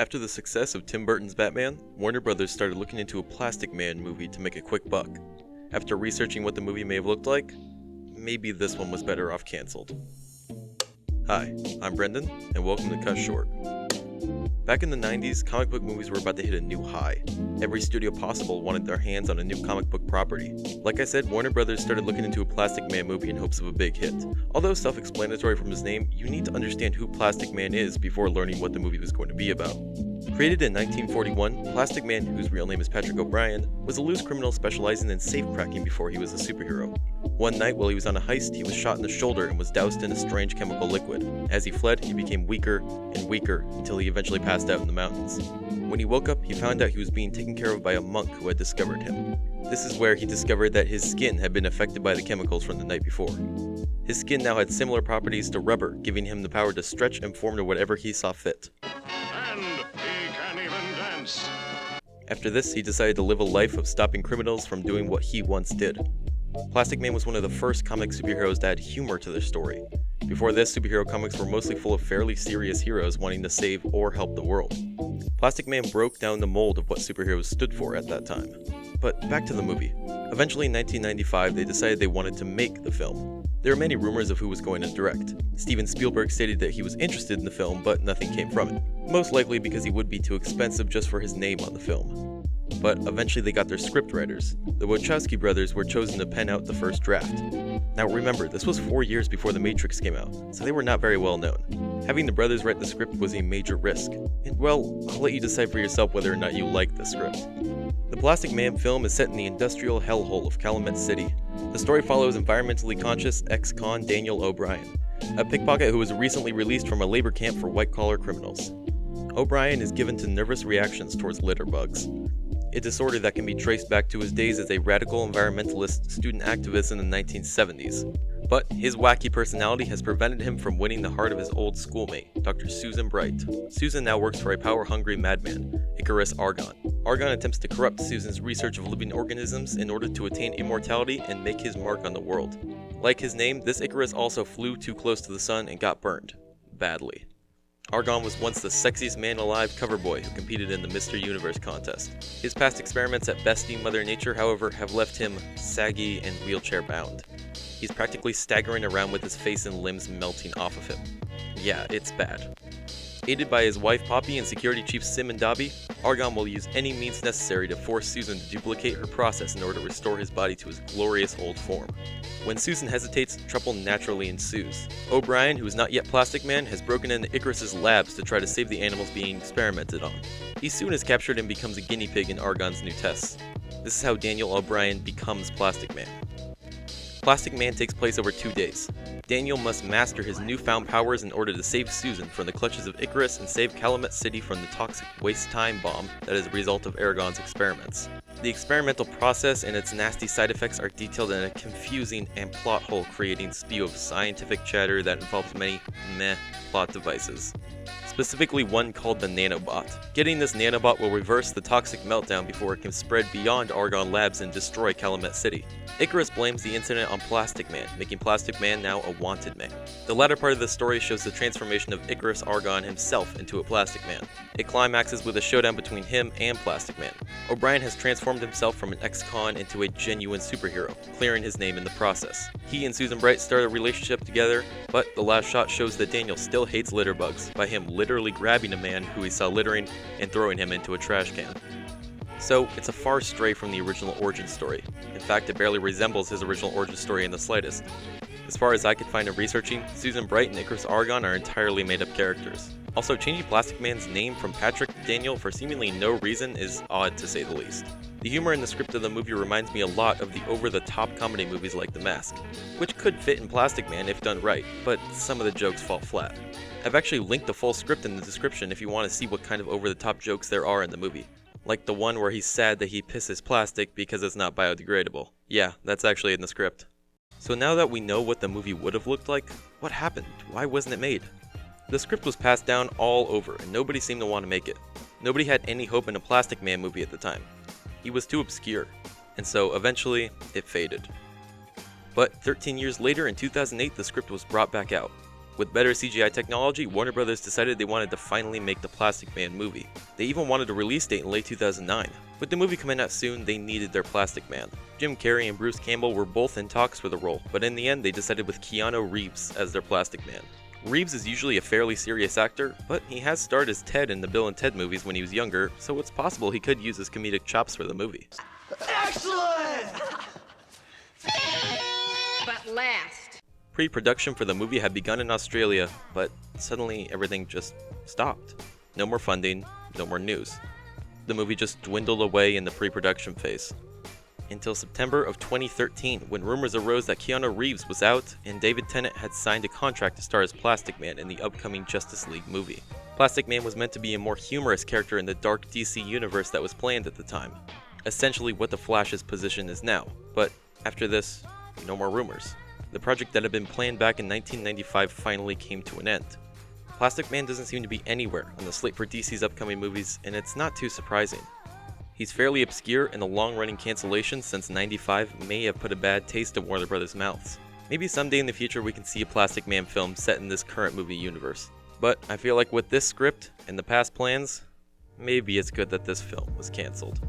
After the success of Tim Burton's Batman, Warner Brothers started looking into a Plastic Man movie to make a quick buck. After researching what the movie may have looked like, maybe this one was better off cancelled. Hi, I'm Brendan, and welcome to Cutshort. Back in the 90s, comic book movies were about to hit a new high. Every studio possible wanted their hands on a new comic book property. Like I said, Warner Brothers started looking into a Plastic Man movie in hopes of a big hit. Although self-explanatory from his name, you need to understand who Plastic Man is before learning what the movie was going to be about. Created in 1941, Plastic Man, whose real name is Patrick O'Brien, was a loose criminal specializing in safe cracking before he was a superhero. One night while he was on a heist, he was shot in the shoulder and was doused in a strange chemical liquid. As he fled, he became weaker and weaker until he eventually passed out in the mountains. When he woke up, he found out he was being taken care of by a monk who had discovered him. This is where he discovered that his skin had been affected by the chemicals from the night before. His skin now had similar properties to rubber, giving him the power to stretch and form to whatever he saw fit. And he can even dance. After this, he decided to live a life of stopping criminals from doing what he once did. Plastic Man was one of the first comic superheroes to add humor to their story. Before this, superhero comics were mostly full of fairly serious heroes wanting to save or help the world. Plastic Man broke down the mold of what superheroes stood for at that time. But back to the movie. Eventually in 1995, they decided they wanted to make the film. There were many rumors of who was going to direct. Steven Spielberg stated that he was interested in the film, but nothing came from it. Most likely because he would be too expensive just for his name on the film. But eventually they got their scriptwriters. The Wachowski brothers were chosen to pen out the first draft. Now remember, this was 4 years before The Matrix came out, so they were not very well known. Having the brothers write the script was a major risk. And well, I'll let you decide for yourself whether or not you like the script. The Plastic Man film is set in the industrial hellhole of Calumet City. The story follows environmentally conscious ex-con Daniel O'Brien, a pickpocket who was recently released from a labor camp for white-collar criminals. O'Brien is given to nervous reactions towards litter bugs, a disorder that can be traced back to his days as a radical environmentalist student activist in the 1970s. But his wacky personality has prevented him from winning the heart of his old schoolmate, Dr. Susan Bright. Susan now works for a power-hungry madman, Icarus Argon. Argon attempts to corrupt Susan's research of living organisms in order to attain immortality and make his mark on the world. Like his name, this Icarus also flew too close to the sun and got burned. Badly. Argon was once the sexiest man alive cover boy who competed in the Mr. Universe contest. His past experiments at besting Mother Nature, however, have left him saggy and wheelchair-bound. He's practically staggering around with his face and limbs melting off of him. Yeah, it's bad. Aided by his wife Poppy and security chiefs Sim and Dobby, Argon will use any means necessary to force Susan to duplicate her process in order to restore his body to his glorious old form. When Susan hesitates, trouble naturally ensues. O'Brien, who is not yet Plastic Man, has broken into Icarus's labs to try to save the animals being experimented on. He soon is captured and becomes a guinea pig in Argon's new tests. This is how Daniel O'Brien becomes Plastic Man. Plastic Man takes place over 2 days. Daniel must master his newfound powers in order to save Susan from the clutches of Icarus and save Calumet City from the toxic waste-time bomb that is a result of Argon's experiments. The experimental process and its nasty side effects are detailed in a confusing and plot hole-creating spew of scientific chatter that involves many meh plot devices. Specifically one called the nanobot. Getting this nanobot will reverse the toxic meltdown before it can spread beyond Argon Labs and destroy Calumet City. Icarus blames the incident on Plastic Man, making Plastic Man now a wanted man. The latter part of the story shows the transformation of Icarus Argon himself into a Plastic Man. It climaxes with a showdown between him and Plastic Man. O'Brien has transformed himself from an ex-con into a genuine superhero, clearing his name in the process. He and Susan Bright start a relationship together, but the last shot shows that Daniel still hates litter bugs, by him literally grabbing a man who he saw littering and throwing him into a trash can. So, it's a far stray from the original origin story. In fact, it barely resembles his original origin story in the slightest. As far as I could find in researching, Susan Bright and Icarus Argon are entirely made-up characters. Also, changing Plastic Man's name from Patrick to Daniel for seemingly no reason is odd to say the least. The humor in the script of the movie reminds me a lot of the over-the-top comedy movies like The Mask, which could fit in Plastic Man if done right, but some of the jokes fall flat. I've actually linked the full script in the description if you want to see what kind of over-the-top jokes there are in the movie. Like the one where he's sad that he pisses plastic because it's not biodegradable. Yeah, that's actually in the script. So now that we know what the movie would have looked like, what happened? Why wasn't it made? The script was passed down all over and nobody seemed to want to make it. Nobody had any hope in a Plastic Man movie at the time. He was too obscure, and so eventually it faded. But 13 years later in 2008 the script was brought back out. With better CGI technology, Warner Brothers decided they wanted to finally make the Plastic Man movie. They even wanted a release date in late 2009. With the movie coming out soon, they needed their Plastic Man. Jim Carrey and Bruce Campbell were both in talks for the role, but in the end they decided with Keanu Reeves as their Plastic Man. Reeves is usually a fairly serious actor, but he has starred as Ted in the Bill and Ted movies when he was younger, so it's possible he could use his comedic chops for the movie. Excellent! But last. Pre-production for the movie had begun in Australia, but suddenly everything just stopped. No more funding, no more news. The movie just dwindled away in the pre-production phase. Until September of 2013, when rumors arose that Keanu Reeves was out and David Tennant had signed a contract to star as Plastic Man in the upcoming Justice League movie. Plastic Man was meant to be a more humorous character in the dark DC universe that was planned at the time. Essentially what the Flash's position is now, but after this, no more rumors. The project that had been planned back in 1995 finally came to an end. Plastic Man doesn't seem to be anywhere on the slate for DC's upcoming movies, and it's not too surprising. He's fairly obscure, and the long-running cancellations since '95 may have put a bad taste in Warner Brothers' mouths. Maybe someday in the future we can see a Plastic Man film set in this current movie universe. But I feel like with this script and the past plans, maybe it's good that this film was cancelled.